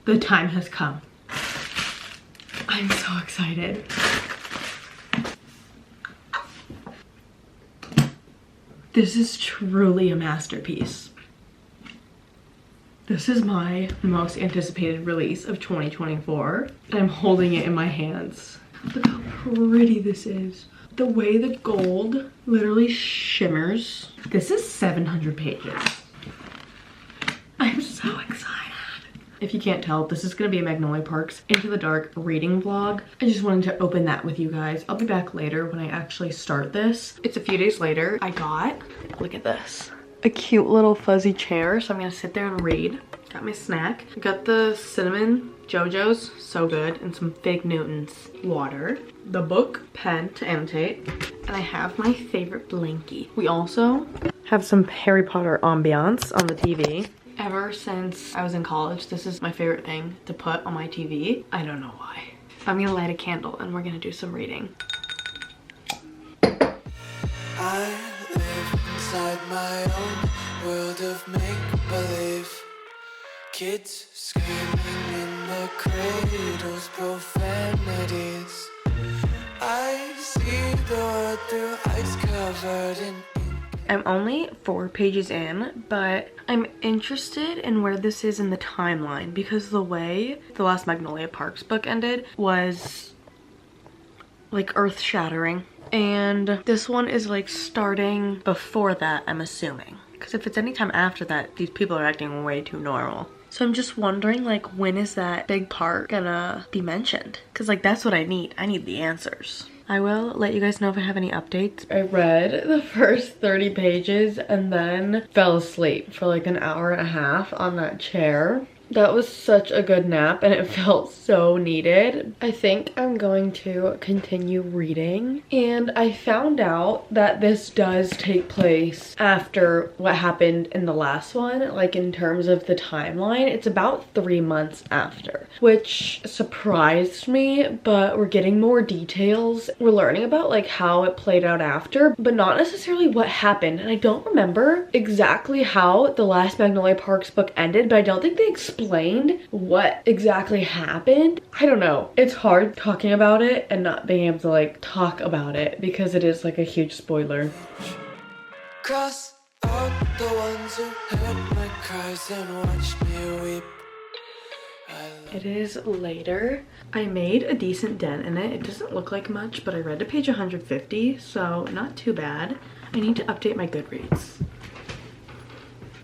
The time has come. I'm so excited. This is truly a masterpiece. This is my most anticipated release of 2024. And I'm holding it in my hands. Look how pretty this is. The way the gold literally shimmers. This is 700 pages. I'm so excited. If you can't tell, this is gonna be a Magnolia Parks Into the Dark reading vlog. I just wanted to open that with you guys. I'll be back later when I actually start this. It's a few days later. I got, look at this, a cute little fuzzy chair. So I'm gonna sit there and read. Got my snack. I got the cinnamon JoJo's, so good, and some Fig Newtons water. The book, pen to annotate, and I have my favorite blankie. We also have some Harry Potter ambiance on the TV. Ever since I was in college, this is my favorite thing to put on my TV. I don't know why. I'm gonna light a candle and we're gonna do some reading. I live inside my own world of make-believe. Kids screaming in the cradles, profanities. I see the world through ice covered in ink. I'm only 4 pages in, but I'm interested in where this is in the timeline because the way the last Magnolia Parks book ended was like earth-shattering. And this one is like starting before that, I'm assuming. Because if it's any time after that, these people are acting way too normal. So I'm just wondering, like, when is that big part gonna be mentioned? Because like that's what I need. I need the answers. I will let you guys know if I have any updates. I read the first 30 pages and then fell asleep for like an hour and a half on that chair. That was such a good nap and it felt so needed. I think I'm going to continue reading. And I found out that this does take place after what happened in the last one. Like in terms of the timeline, it's about 3 months after, which surprised me, but we're getting more details. We're learning about like how it played out after, but not necessarily what happened. And I don't remember exactly how the last Magnolia Parks book ended, but I don't think they explained what exactly happened. I don't know. It's hard talking about it and not being able to like talk about it because it is like a huge spoiler. Cross out the ones who heard my cries and watched me weep. It is later. I made a decent dent in it. It doesn't look like much, but I read to page 150, so not too bad. I need to update my Goodreads.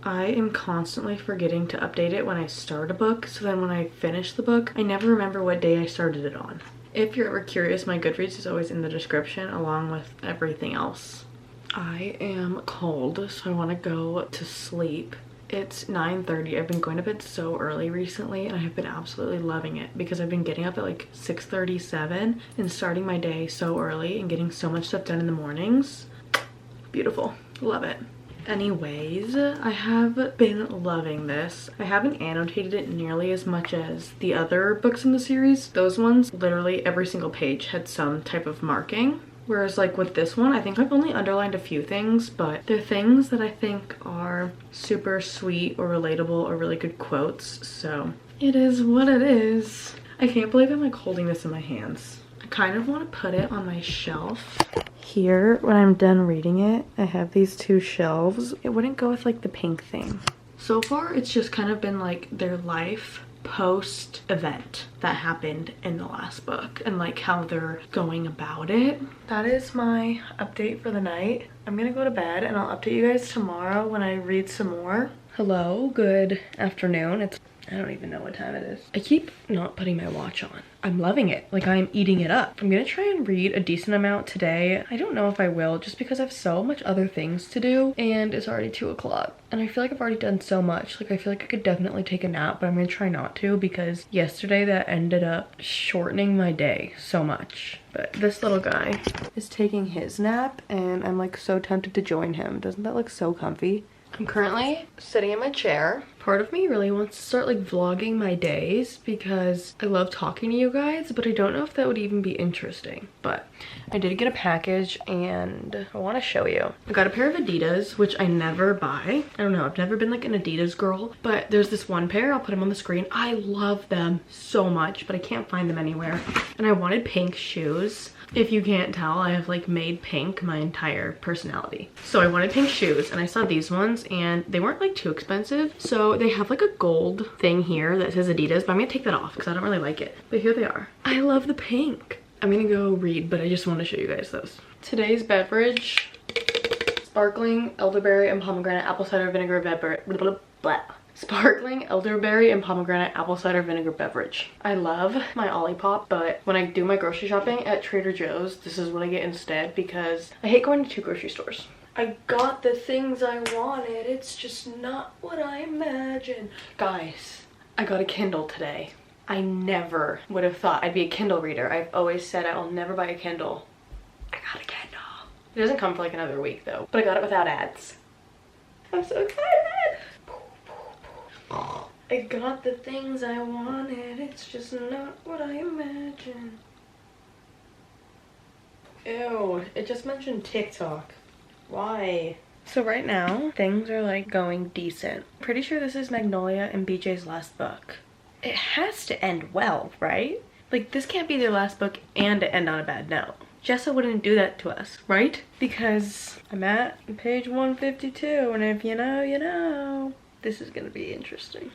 I am constantly forgetting to update it when I start a book, so then when I finish the book, I never remember what day I started it on. If you're ever curious, my Goodreads is always in the description along with everything else. I am cold, so I want to go to sleep. It's 9:30. I've been going to bed so early recently and I have been absolutely loving it because I've been getting up at like 6:37 and starting my day so early and getting so much stuff done in the mornings. Beautiful. Love it. Anyways, I have been loving this. I haven't annotated it nearly as much as the other books in the series. Those ones, literally every single page had some type of marking. Whereas like with this one, I think I've only underlined a few things, but they're things that I think are super sweet or relatable or really good quotes. So it is what it is. I can't believe I'm like holding this in my hands. I kind of want to put it on my shelf. Here, when I'm done reading it, I have these 2 shelves. It wouldn't go with like the pink thing. So far, it's just kind of been like their life post event that happened in the last book and like how they're going about it. That is my update for the night. I'm gonna go to bed and I'll update you guys tomorrow when I read some more. Hello, good afternoon. I don't even know what time it is. I keep not putting my watch on. I'm loving it. Like I'm eating it up. I'm gonna try and read a decent amount today. I don't know if I will just because I have so much other things to do and it's already 2 o'clock. And I feel like I've already done so much. Like I feel like I could definitely take a nap, but I'm gonna try not to because yesterday that ended up shortening my day so much. But this little guy is taking his nap and I'm like so tempted to join him. Doesn't that look so comfy? I'm currently sitting in my chair. Part of me really wants to start like vlogging my days because I love talking to you guys, but I don't know if that would even be interesting. But I did get a package and I want to show you. I got a pair of Adidas, which I never buy. I don't know, I've never been like an Adidas girl, but there's this one pair, I'll put them on the screen. I love them so much, but I can't find them anywhere. And I wanted pink shoes. If you can't tell, I have like made pink my entire personality. So I wanted pink shoes and I saw these ones and they weren't like too expensive. So they have like a gold thing here that says Adidas, but I'm gonna take that off because I don't really like it. But here they are. I love the pink. I'm gonna go read, but I just want to show you guys those. Today's beverage, sparkling elderberry and pomegranate apple cider vinegar sparkling elderberry and pomegranate apple cider vinegar beverage. I love my Olipop, but when I do my grocery shopping at Trader Joe's, this is what I get instead because I hate going to two grocery stores. I got the things I wanted, it's just not what I imagined. Guys, I got a Kindle today. I never would have thought I'd be a Kindle reader. I've always said I will never buy a Kindle. I got a Kindle. It doesn't come for like another week though, but I got it without ads. I'm so excited. I got the things I wanted, it's just not what I imagined. Ew, it just mentioned TikTok. Why? So right now, things are like going decent. Pretty sure this is Magnolia and BJ's last book. It has to end well, right? Like this can't be their last book and end on a bad note. Jessa wouldn't do that to us, right? Because I'm at page 152 and if you know, you know. This is gonna be interesting.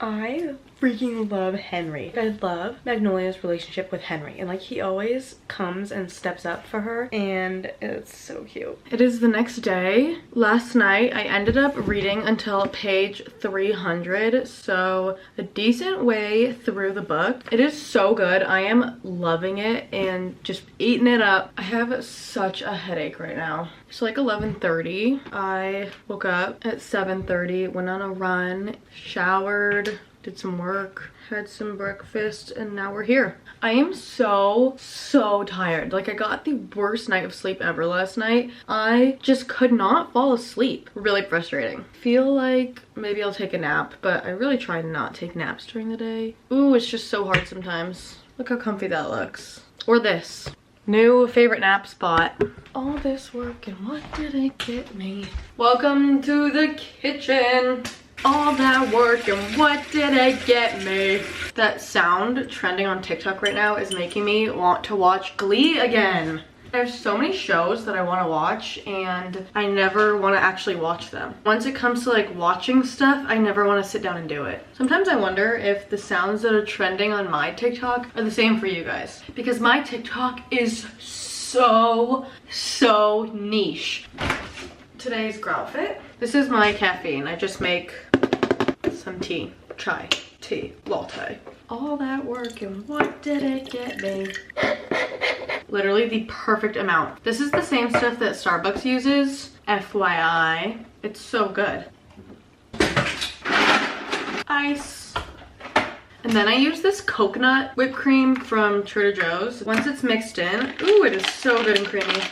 I freaking love Henry. I love Magnolia's relationship with Henry and like he always comes and steps up for her and it's so cute. It is the next day. Last night I ended up reading until page 300, so a decent way through the book. It is so good. I am loving it and just eating it up. I have such a headache right now. It's like 11:30. I woke up at 7:30, went on a run, showered, did some work, had some breakfast, and now we're here. I am so tired. Like I got the worst night of sleep ever last night. I just could not fall asleep. Really frustrating. Feel like maybe I'll take a nap, but I really try not to take naps during the day. Ooh, it's just so hard sometimes. Look how comfy that looks. Or this. New favorite nap spot. All this work and what did it get me? Welcome to the kitchen. All that work and what did it get me? That sound trending on TikTok right now is making me want to watch Glee again. There's so many shows that I want to watch and I never want to actually watch them. Once it comes to like watching stuff, I never want to sit down and do it. Sometimes I wonder if the sounds that are trending on my TikTok are the same for you guys. Because my TikTok is so niche. Today's outfit. This is my caffeine. I just make some tea, chai, tea, latte. All that work and what did it get me? Literally the perfect amount. This is the same stuff that Starbucks uses, FYI. It's so good. Ice. And then I use this coconut whipped cream from Trader Joe's. Once it's mixed in, ooh, it is so good and creamy.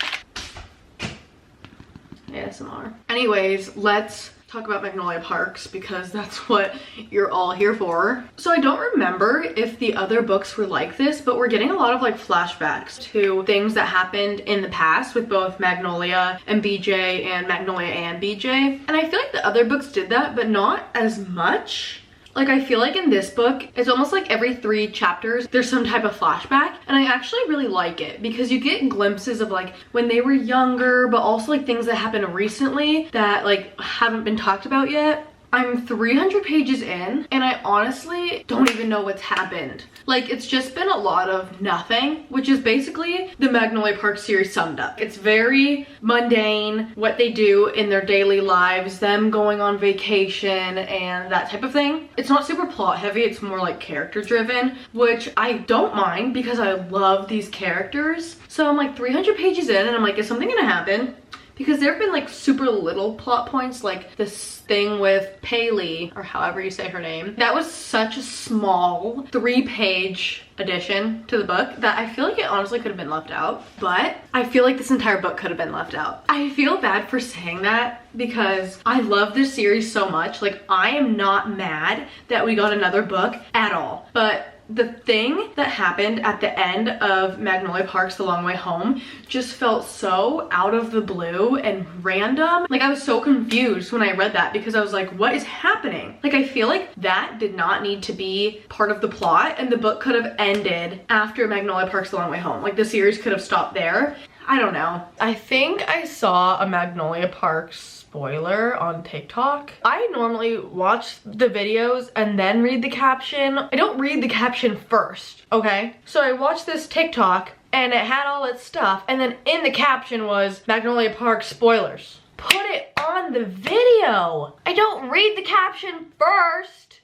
ASMR. Anyways, let's talk about Magnolia Parks because that's what you're all here for. So I don't remember if the other books were like this, but we're getting a lot of like flashbacks to things that happened in the past with both Magnolia and BJ and Magnolia and BJ. And I feel like the other books did that, but not as much. Like I feel like in this book, it's almost like every 3 chapters, there's some type of flashback. And I actually really like it because you get glimpses of like when they were younger, but also like things that happened recently that like haven't been talked about yet. I'm 300 pages in and I honestly don't even know what's happened. Like it's just been a lot of nothing, which is basically the Magnolia Parks series summed up. It's very mundane, what they do in their daily lives, them going on vacation and that type of thing. It's not super plot heavy, it's more like character driven, which I don't mind because I love these characters. So I'm like 300 pages in and I'm like, is something gonna happen? because there have been like super little plot points, like this thing with Paley, or however you say her name. That was such a small 3-page addition to the book that I feel like it honestly could have been left out, but I feel like this entire book could have been left out. I feel bad for saying that because I love this series so much. Like, I am not mad that we got another book at all, but the thing that happened at the end of Magnolia Parks The Long Way Home just felt so out of the blue and random. Like, I was so confused when I read that because I was like, what is happening? Like, I feel like that did not need to be part of the plot, and the book could have ended after Magnolia Parks The Long Way Home. Like, the series could have stopped there. I don't know. I think I saw a Magnolia Parks spoiler on TikTok. I normally watch the videos and then read the caption. I don't read the caption first, okay? So I watched this TikTok and it had all its stuff, and then in the caption was Magnolia Parks spoilers. Put it on the video. I don't read the caption first.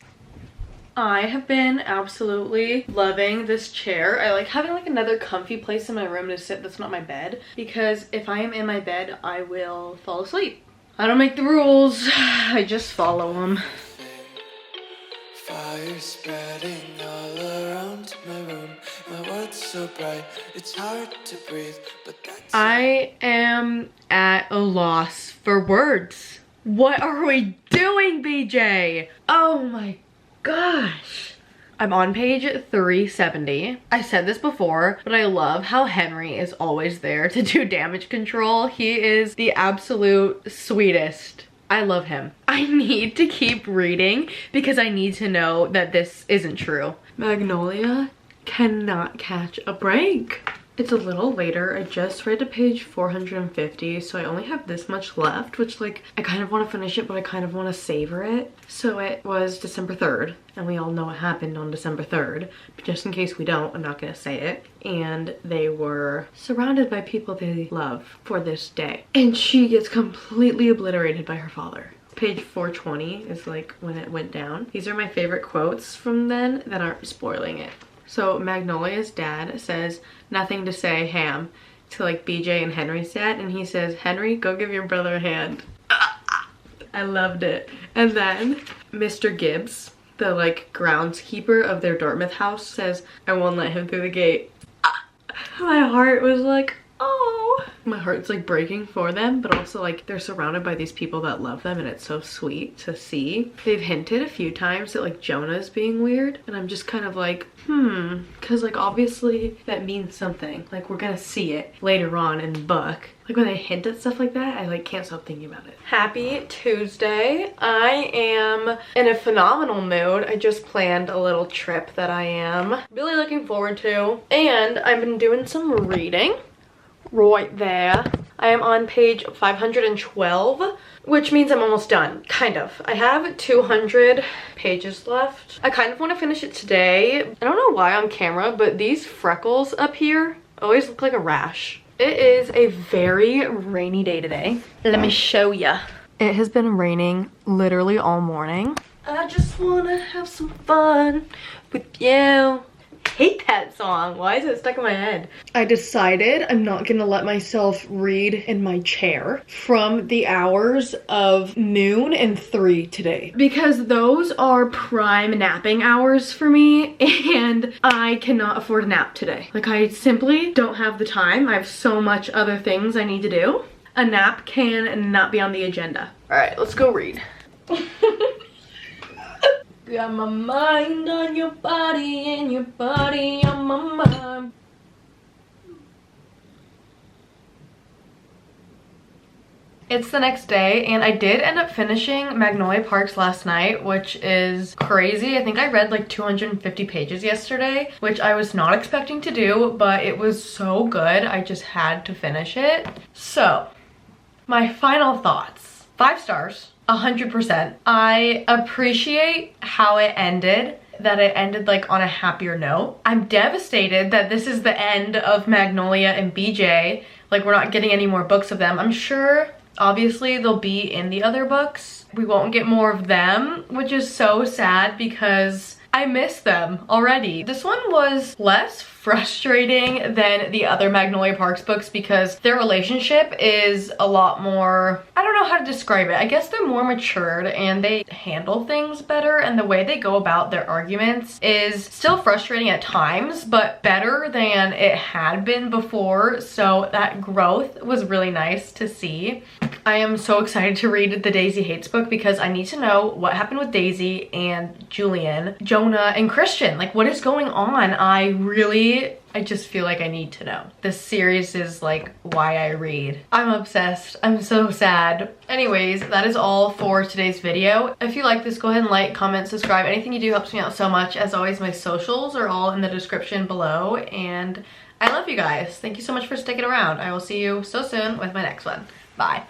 I have been absolutely loving this chair. I like having like another comfy place in my room to sit that's not my bed, because if I am in my bed, I will fall asleep. I don't make the rules, I just follow them. Fire spreading all around my room. My world's so bright, it's hard to breathe, but that's... I am at a loss for words. What are we doing, BJ? Oh my gosh. I'm on page 370. I said this before, but I love how Henry is always there to do damage control. He is the absolute sweetest. I love him. I need to keep reading because I need to know that this isn't true. Magnolia cannot catch a break. It's a little later. I just read to page 450, so I only have this much left, which, like, I kind of want to finish it, but I kind of want to savor it. So it was December 3rd, and we all know what happened on December 3rd, but just in case we don't, I'm not going to say it. And they were surrounded by people they love for this day. And she gets completely obliterated by her father. Page 420 is like when it went down. These are my favorite quotes from then that aren't spoiling it. So Magnolia's dad says, "Nothing to say, Ham," to like BJ and Henry's dad, and he says, "Henry, go give your brother a hand." I loved it. And then Mr. Gibbs, the like groundskeeper of their Dartmouth house, says, "I won't let him through the gate." My heart was like, oh. My heart's like breaking for them, but also like they're surrounded by these people that love them, and it's so sweet to see. They've hinted a few times that like Jonah's being weird, and I'm just kind of like, because like obviously that means something. Like we're gonna see it later on in the book. Like when they hint at stuff like that, I like can't stop thinking about it. Happy Tuesday. I am in a phenomenal mood. I just planned a little trip that I am really looking forward to, and I've been doing some reading right there. I am on page 512, which means I'm almost done, kind of. I have 200 pages left. I kind of want to finish it today. I don't know why on camera, but these freckles up here always look like a rash. It is a very rainy day today. Let me show ya. It has been raining literally all morning. I just want to have some fun with you. Hate that song. Why is it stuck in my head? I decided I'm not gonna let myself read in my chair from the hours of noon and 3 today, because those are prime napping hours for me, and I cannot afford a nap today. Like, I simply don't have the time. I have so much other things I need to do. A nap can not be on the agenda. All right, let's go read. Got my mind on your body and your body on my mind. It's the next day, and I did end up finishing Magnolia Parks last night, which is crazy. I think I read like 250 pages yesterday, which I was not expecting to do, but it was so good. I just had to finish it. So, my final thoughts. 5 stars. 100%. I appreciate how it ended, that it ended like on a happier note. I'm devastated that this is the end of Magnolia and BJ. Like, we're not getting any more books of them. I'm sure obviously they'll be in the other books. We won't get more of them, which is so sad because I miss them already. This one was less frustrating than the other Magnolia Parks books because their relationship is a lot more, I don't know how to describe it. I guess they're more matured and they handle things better, and the way they go about their arguments is still frustrating at times, but better than it had been before. So that growth was really nice to see. I am so excited to read the Daisy Hates book because I need to know what happened with Daisy and Julian, Jonah and Christian. Like, what is going on? I just feel like I need to know. This series is like why I read. I'm obsessed. I'm so sad. Anyways, that is all for today's video. If you like this, go ahead and like, comment, subscribe. Anything you do helps me out so much. As always, my socials are all in the description below, and I love you guys. Thank you so much for sticking around. I will see you so soon with my next one. Bye.